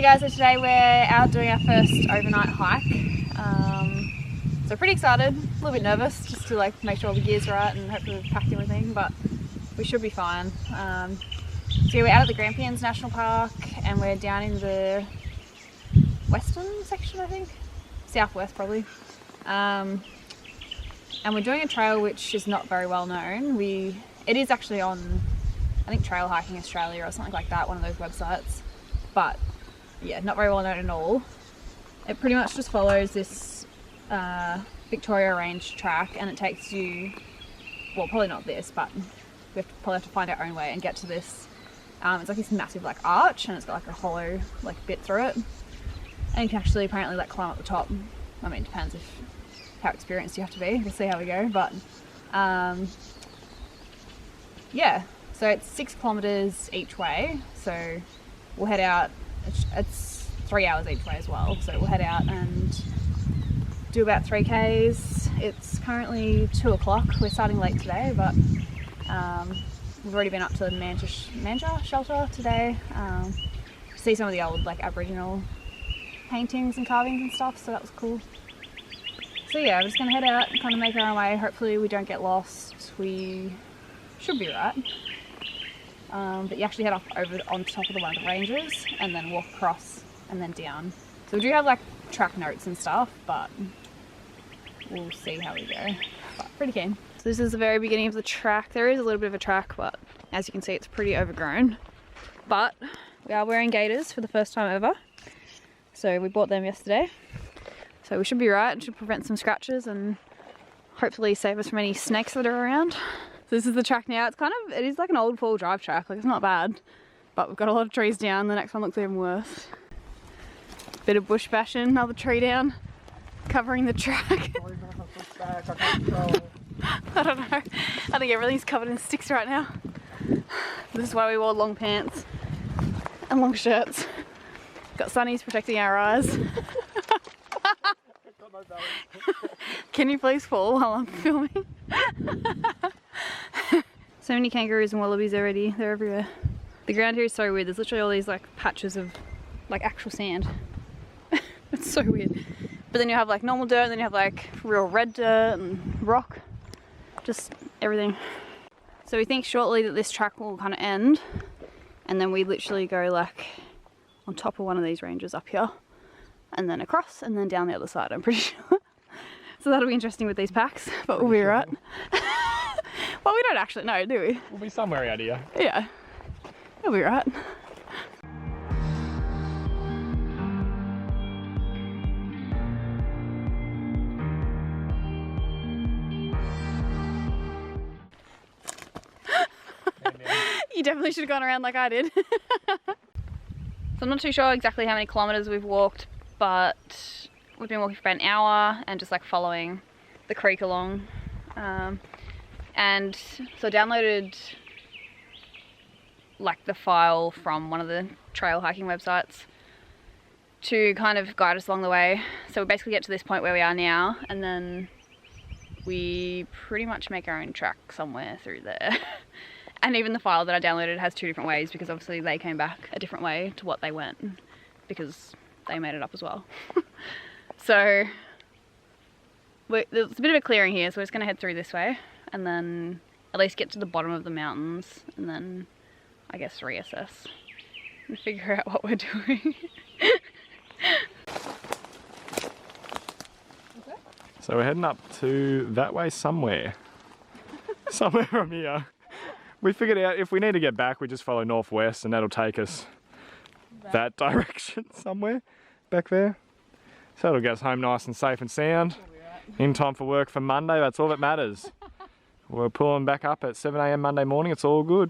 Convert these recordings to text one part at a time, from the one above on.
Hey guys, so today we're out doing our first overnight hike. So pretty excited, a little bit nervous just to like make sure all the gear's right and hopefully we've packed everything, but we should be fine. So yeah, we're out at the Grampians National Park and we're down in the western section, I think, southwest probably. And we're doing a trail which is not very well known. It is actually on, I think, Trail Hiking Australia or something like that, one of those websites, but yeah, not very well known at all. It pretty much just follows this Victoria Range track and it takes you, well, probably not this, but we probably have to find our own way and get to this. It's like this massive like arch and it's got like a hollow like bit through it, and you can actually apparently like climb up the top. I mean, it depends how experienced you have to be. We'll see how we go, but yeah, so it's 6 kilometers each way, so we'll head out. It's 3 hours each way as well, so we'll head out and do about 3 Ks. It's currently 2 o'clock. We're starting late today, but we've already been up to the Manja shelter today. See some of the old like Aboriginal paintings and carvings and stuff, so that was cool. So yeah, we're just gonna head out and kind of make our own way. Hopefully we don't get lost. We should be right. But you actually head up over on top of one of the ranges and then walk across and then down. So we do have like track notes and stuff, but we'll see how we go. But pretty keen. So this is the very beginning of the track. There is a little bit of a track, but as you can see, it's pretty overgrown. But we are wearing gaiters for the first time ever. So we bought them yesterday. So we should be right. It should prevent some scratches and hopefully save us from any snakes that are around. So this is the track now. It is like an old 4-wheel-drive track. Like, it's not bad, but we've got a lot of trees down. The next one looks even worse. Bit of bush bashing, another tree down, covering the track. I don't know. I think everything's covered in sticks right now. This is why we wore long pants and long shirts. Got sunnies protecting our eyes. Can you please fall while I'm filming? So many kangaroos and wallabies already. They're everywhere. The ground here is so weird. There's literally all these like patches of like actual sand. It's so weird. But then you have like normal dirt and then you have like real red dirt and rock. Just everything. So we think shortly that this track will kind of end and then we literally go like on top of one of these ranges up here and then across and then down the other side, I'm pretty sure. So that'll be interesting with these packs, but we'll be right. Well, we don't actually know, do we? We'll be somewhere out here. Yeah, we'll be right. You definitely should have gone around like I did. So I'm not too sure exactly how many kilometers we've walked, but we've been walking for about an hour and just like following the creek along. And so I downloaded like the file from one of the trail hiking websites to kind of guide us along the way. So we basically get to this point where we are now and then we pretty much make our own track somewhere through there. And even the file that I downloaded has 2 different ways because obviously they came back a different way to what they went because they made it up as well. So there's a bit of a clearing here, so we're just going to head through this way and then at least get to the bottom of the mountains and then I guess reassess and figure out what we're doing. So we're heading up to that way somewhere. Somewhere from here. We figured out if we need to get back, we just follow northwest and that'll take us that direction somewhere back there. So it'll get us home nice and safe and sound. In time for work for Monday, that's all that matters. We're pulling back up at 7 AM Monday morning, it's all good.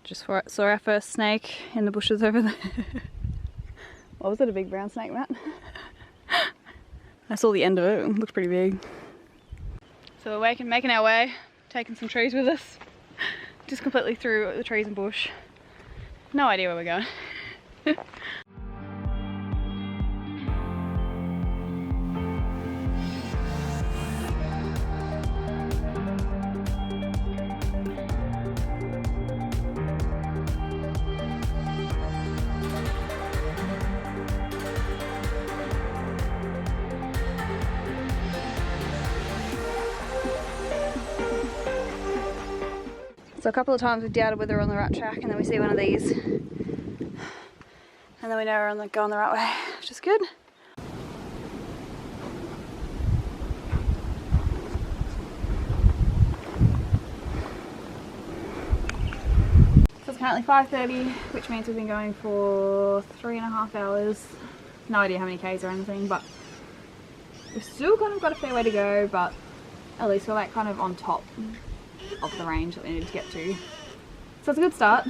Just saw our first snake in the bushes over there. What was it, a big brown snake, Matt? I saw the end of it, it looked pretty big. So we're making our way, taking some trees with us. Just completely through the trees and bush. No idea where we're going. So a couple of times we've doubted whether we're on the right track, and then we see one of these, and then we know we're going the right way, which is good. So it's currently 5:30, which means we've been going for 3.5 hours. No idea how many Ks or anything, but we've still kind of got a fair way to go, but at least we're like kind of on top of the range that we needed to get to. So it's a good start.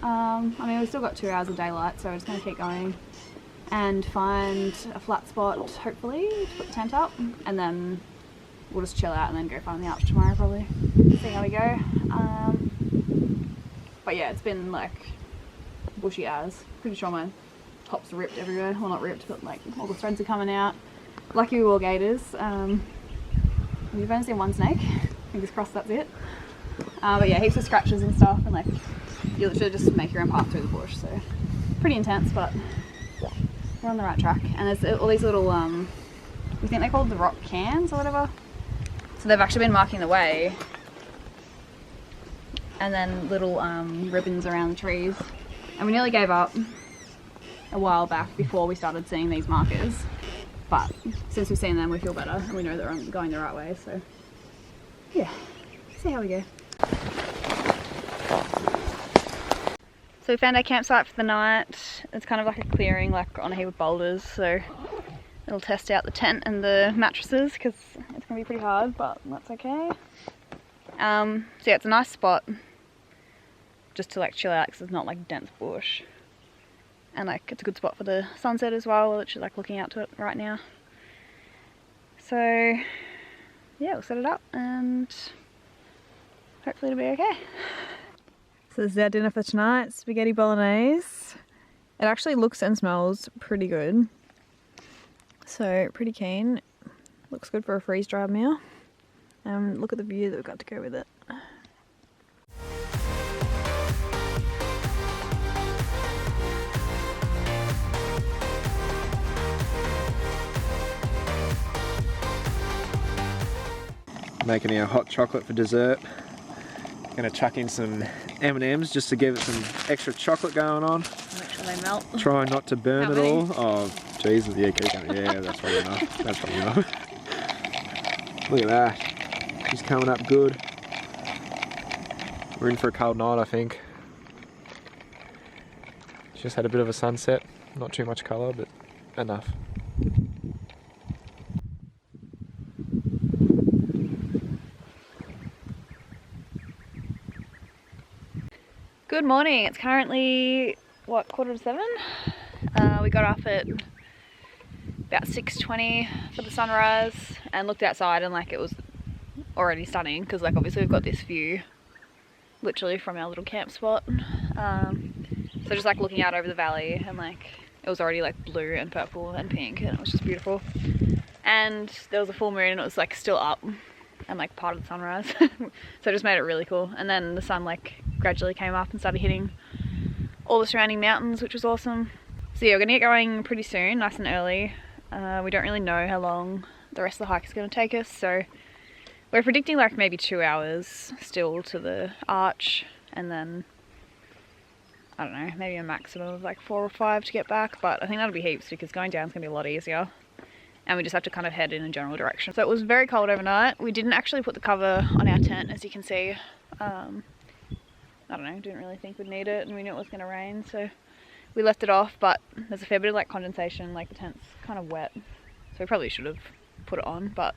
I mean, we've still got 2 hours of daylight, so we're just going to keep going and find a flat spot, hopefully, to put the tent up, and then we'll just chill out and then go find the arch tomorrow probably. See how we go. But yeah, it's been like bushy as. Pretty sure my tops are ripped everywhere. Well, not ripped, but like all the threads are coming out. Lucky we wore gaiters. We've only seen one snake. Fingers crossed that's it. But yeah, heaps of scratches and stuff, and like you literally just make your own path through the bush. So pretty intense, but we're on the right track. And there's all these little, we think they're called the rock cans or whatever. So they've actually been marking the way. And then little ribbons around the trees. And we nearly gave up a while back before we started seeing these markers. But since we've seen them, we feel better and we know that we're going the right way. So yeah, see how we go. So we found our campsite for the night. It's kind of like a clearing, like on a heap of boulders. So it'll test out the tent and the mattresses because it's gonna be pretty hard, but that's okay. So yeah, it's a nice spot just to like chill out because it's not like dense bush, and like it's a good spot for the sunset as well. We're literally like looking out to it right now. So yeah, we'll set it up and hopefully it'll be okay. So this is our dinner for tonight, spaghetti bolognese. It actually looks and smells pretty good, so pretty keen. Looks good for a freeze-dried meal. Look at the view that we've got to go with it. Making our hot chocolate for dessert. Gonna chuck in some M&Ms just to give it some extra chocolate going on. Make sure they melt. Try not to burn How it many? all. Oh, Jesus, yeah, keep going. Yeah, that's probably enough. That's probably enough. Look at that. She's coming up good. We're in for a cold night, I think. Just had a bit of a sunset. Not too much colour, but enough. Good morning. It's currently, what, 7:15? We got up at about 6:20 for the sunrise and looked outside, and like it was already stunning because like obviously we've got this view literally from our little camp spot. So just like looking out over the valley, and like it was already like blue and purple and pink, and it was just beautiful. And there was a full moon and it was like still up and like part of the sunrise. So it just made it really cool. And then the sun like gradually came up and started hitting all the surrounding mountains, which was awesome. So yeah, we're gonna get going pretty soon, nice and early. We don't really know how long the rest of the hike is gonna take us, so we're predicting like maybe 2 hours still to the arch, and then I don't know, maybe a maximum of like 4 or 5 to get back, but I think that'll be heaps because going down is gonna be a lot easier. And we just have to kind of head in a general direction. So it was very cold overnight. We didn't actually put the cover on our tent, as you can see. I don't know, didn't really think we'd need it, and we knew it was gonna rain, so we left it off, but there's a fair bit of like condensation, like the tent's kind of wet. So we probably should have put it on, but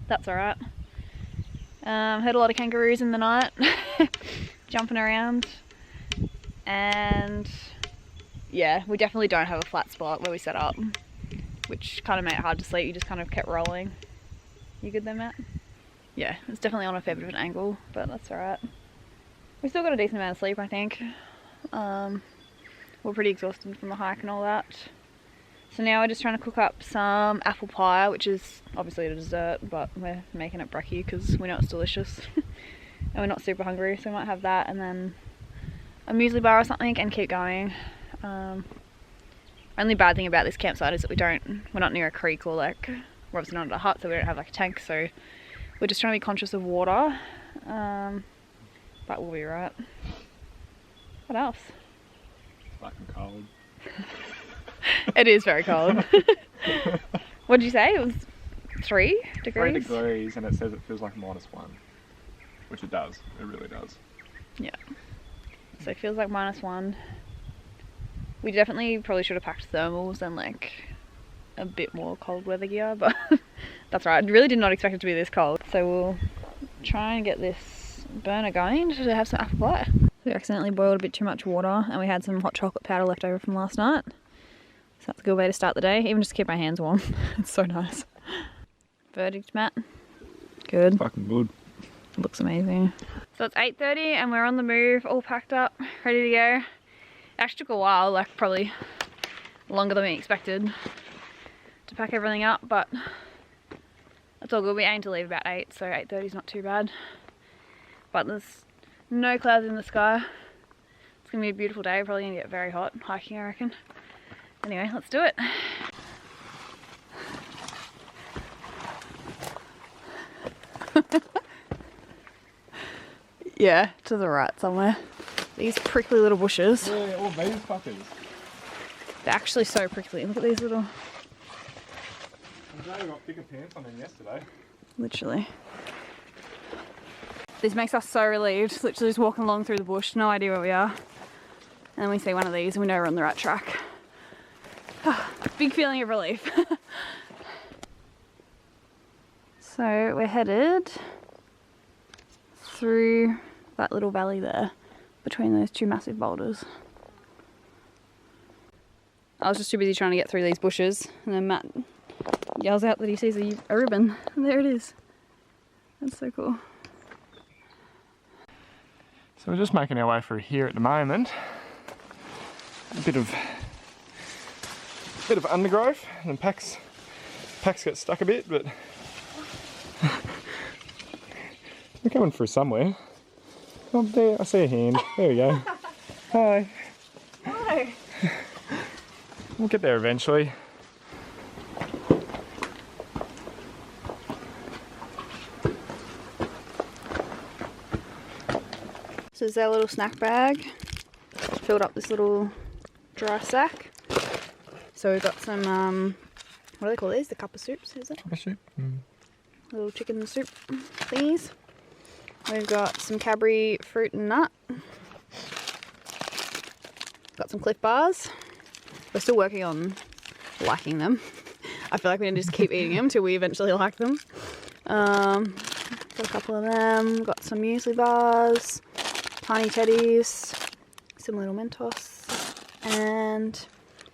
that's all right. Heard a lot of kangaroos in the night, jumping around. And yeah, we definitely don't have a flat spot where we set up, which kind of made it hard to sleep. You just kind of kept rolling. You good there, Matt? Yeah, it's definitely on a fair bit of an angle, but that's all right. We still got a decent amount of sleep, I think. We're pretty exhausted from the hike and all that. So now we're just trying to cook up some apple pie, which is obviously a dessert, but we're making it brekkie because we know it's delicious. And we're not super hungry, so we might have that and then a muesli bar or something and keep going. Only bad thing about this campsite is that we're not near a creek, or like, we're obviously not at a hut, so we don't have like a tank, so we're just trying to be conscious of water. But we'll be right. What else? Fucking cold. It is very cold. What did you say? It was 3 degrees? 3 degrees, and it says it feels like -1. Which it does. It really does. Yeah. So it feels like -1. We definitely probably should have packed thermals and like a bit more cold weather gear, but that's right. I really did not expect it to be this cold. So we'll try and get this burner going to have some apple pie. We accidentally boiled a bit too much water and we had some hot chocolate powder left over from last night. So that's a good way to start the day, even just to keep my hands warm. It's so nice. Verdict, Matt? Good. Fucking good. Looks amazing. So it's 8:30 and we're on the move, all packed up, ready to go. It actually took a while, like probably longer than we expected to pack everything up, but it's all good. We aim to leave about 8, so 8:30 is not too bad. But there's no clouds in the sky. It's gonna be a beautiful day, probably gonna get very hot hiking, I reckon. Anyway, let's do it. Yeah, to the right somewhere. These prickly little bushes. Yeah, all these fuckers. They're actually so prickly. Look at these little... I'm glad I got thicker pants on them yesterday. Literally. This makes us so relieved. Literally just walking along through the bush, no idea where we are. And then we see one of these and we know we're on the right track. Big feeling of relief. So we're headed through that little valley there between those 2 massive boulders. I was just too busy trying to get through these bushes and then Matt yells out that he sees a ribbon and there it is. That's so cool. So we're just making our way through here at the moment. A bit of undergrowth and packs get stuck a bit, but we're coming through somewhere. Oh, there, I see a hand. There we go. Hi. Hi. We'll get there eventually. So this is our little snack bag. Filled up this little dry sack. So we've got some, what do they call these? The cup of soups, is it? Cup of soup. Little chicken soup thingies. We've got some Cadbury fruit and nut. Got some Cliff Bars. We're still working on liking them. I feel like we need to just keep eating them until we eventually like them. Got a couple of them. Got some muesli bars, tiny teddies, some little Mentos, and...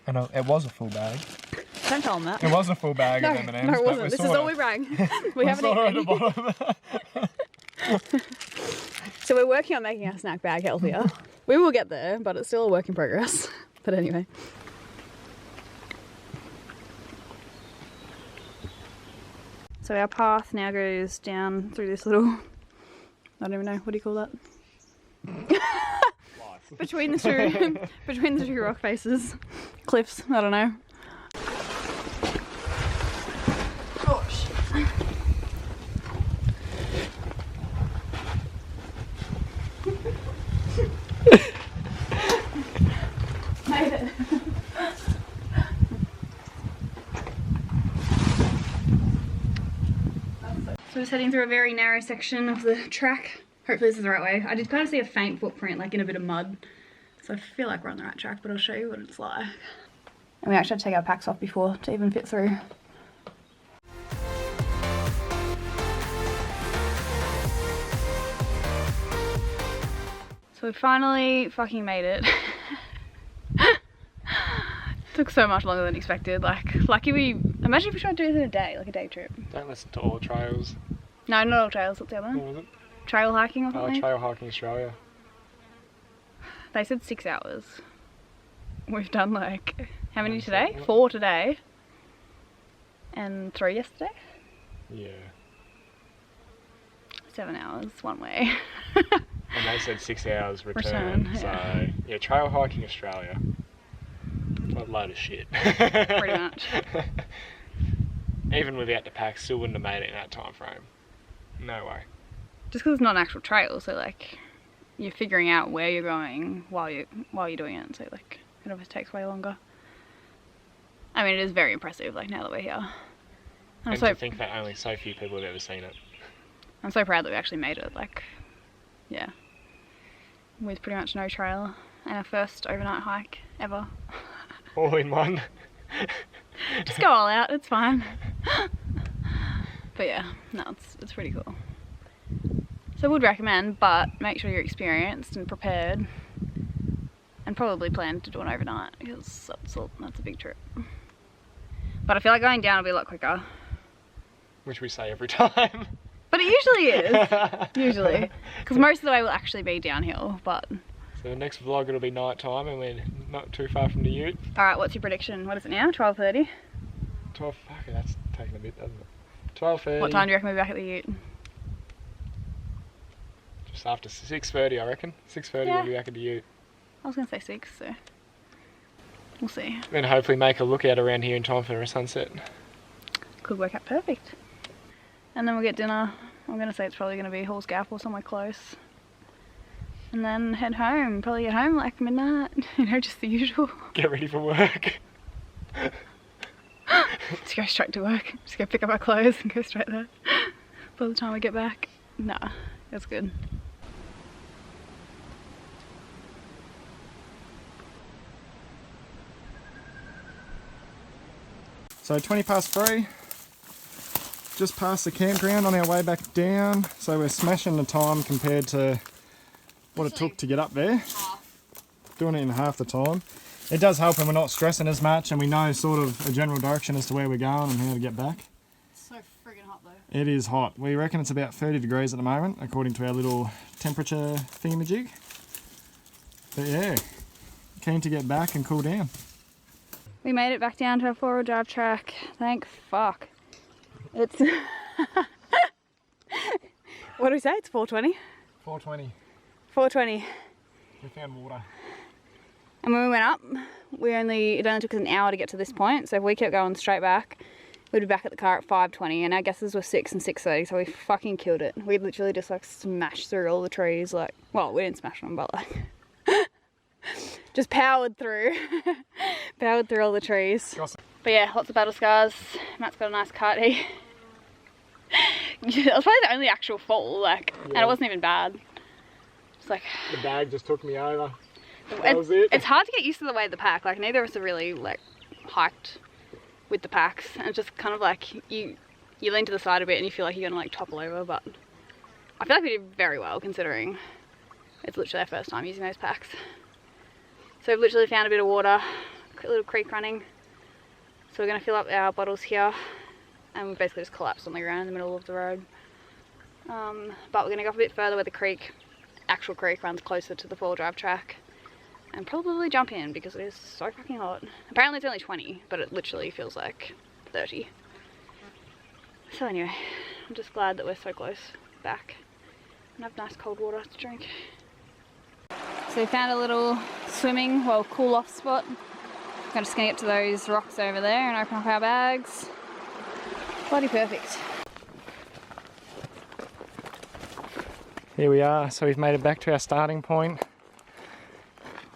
I know, it was a full bag. Don't tell them that. It was a full bag of M&Ms. No, it wasn't. This is all we bring. We haven't eaten any. So we're working on making our snack bag healthier. We will get there, but it's still a work in progress. But anyway. So our path now goes down through this little, I don't even know, what do you call that? between the two rock faces. Cliffs, I don't know. Oh shit. Made it. So just heading through a very narrow section of the track. Hopefully this is the right way. I did kind of see a faint footprint, like in a bit of mud. So I feel like we're on the right track, but I'll show you what it's like. And we actually had to take our packs off before to even fit through. So we finally fucking made it. Took so much longer than expected. Like, imagine if we tried to do this in a day, like a day trip. Don't listen to all trails. No, not all trails, what's the other one? What was it? Trail hiking or something? Trail hiking Australia. They said 6 hours. We've done like, how many today? 4 today. And 3 yesterday? Yeah. 7 hours one way. And they said 6 hours return. Yeah. So, yeah, trail hiking Australia. What a load of shit. Pretty much. Even without the pack, still wouldn't have made it in that time frame. No way. Just because it's not an actual trail, so like, you're figuring out where you're going while you're doing it, so like it obviously takes way longer. I mean, it is very impressive, like, now that we're here. And to think that only so few people have ever seen it. I'm so proud that we actually made it, like, yeah. With pretty much no trailer, and our first overnight hike ever. All in one. Just go all out, it's fine. But yeah, no, it's pretty cool. So I would recommend, but make sure you're experienced and prepared. And probably plan to do an overnight, because that's a big trip. But I feel like going down will be a lot quicker. Which we say every time. But it usually is. Usually. Because most of the way will actually be downhill, but... So the next vlog it'll be night time and we're not too far from the ute. Alright, what's your prediction? What is it now? 12:30? 12, fuck it, that's taking a bit, doesn't it? 12:30. What time do you reckon we'll be back at the ute? Just after 6:30 I reckon. 6:30 Yeah. we'll be back at the ute. I was going to say 6, so... We'll see. Then hopefully make a lookout around here in time for a sunset. Could work out perfect. And then we'll get dinner. I'm going to say it's probably going to be Hall's Gap or somewhere close. And then head home. Probably get home like midnight. You know, just the usual. Get ready for work. Just go straight to work. Just go pick up our clothes and go straight there. By the time we get back. Nah, it's good. So 20:03, just past the campground on our way back down. So we're smashing the time compared to what it took to get up there. Doing it in half the time. It does help when we're not stressing as much and we know sort of a general direction as to where we're going and how to get back. It's so friggin' hot though. It is hot. We reckon it's about 30 degrees at the moment, according to our little temperature thingamajig. But yeah, keen to get back and cool down. We made it back down to our four-wheel drive track. Thank fuck. It's... What do we say? It's 4:20? 4:20. 4:20. We found water. And when we went up, it only took us an hour to get to this point. So if we kept going straight back, we'd be back at the car at 5:20, and our guesses were 6 and 6:30, so we fucking killed it. We literally just like smashed through all the trees, like, well, we didn't smash them, but like... just powered through. Powered through all the trees. But yeah, lots of battle scars. Matt's got a nice cut. It was probably the only actual fall, like, yeah. And it wasn't even bad. It's like... The bag just took me over. That was it. It's hard to get used to the way of the pack. Like, neither of us have really, like, hiked with the packs. And it's just kind of like, you lean to the side a bit and you feel like you're gonna, like, topple over, but... I feel like we did very well, considering it's literally our first time using those packs. So we've literally found a bit of water, a little creek running. So we're going to fill up our bottles here, and we basically just collapsed on the ground in the middle of the road. But we're going to go up a bit further where the actual creek runs closer to the four-wheel drive track, and probably jump in because it is so fucking hot. Apparently it's only 20, but it literally feels like 30. So anyway, I'm just glad that we're so close back and have nice cold water to drink. So we found a little cool off spot. I'm just gonna get to those rocks over there and open up our bags. Bloody perfect. Here we are, so we've made it back to our starting point.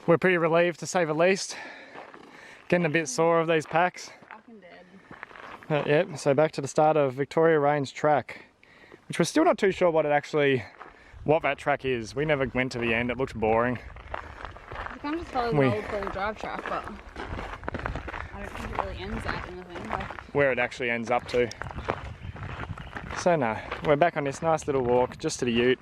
We're pretty relieved to say the least. Getting a bit sore of these packs. Fucking dead. But yeah, so back to the start of Victoria Range track, which we're still not too sure what that track is. We never went to the end, it looked boring. We kind of just followed the old four-wheel drive track, but I don't think it really ends at anything. Like... Where it actually ends up to. So no, we're back on this nice little walk just to the ute.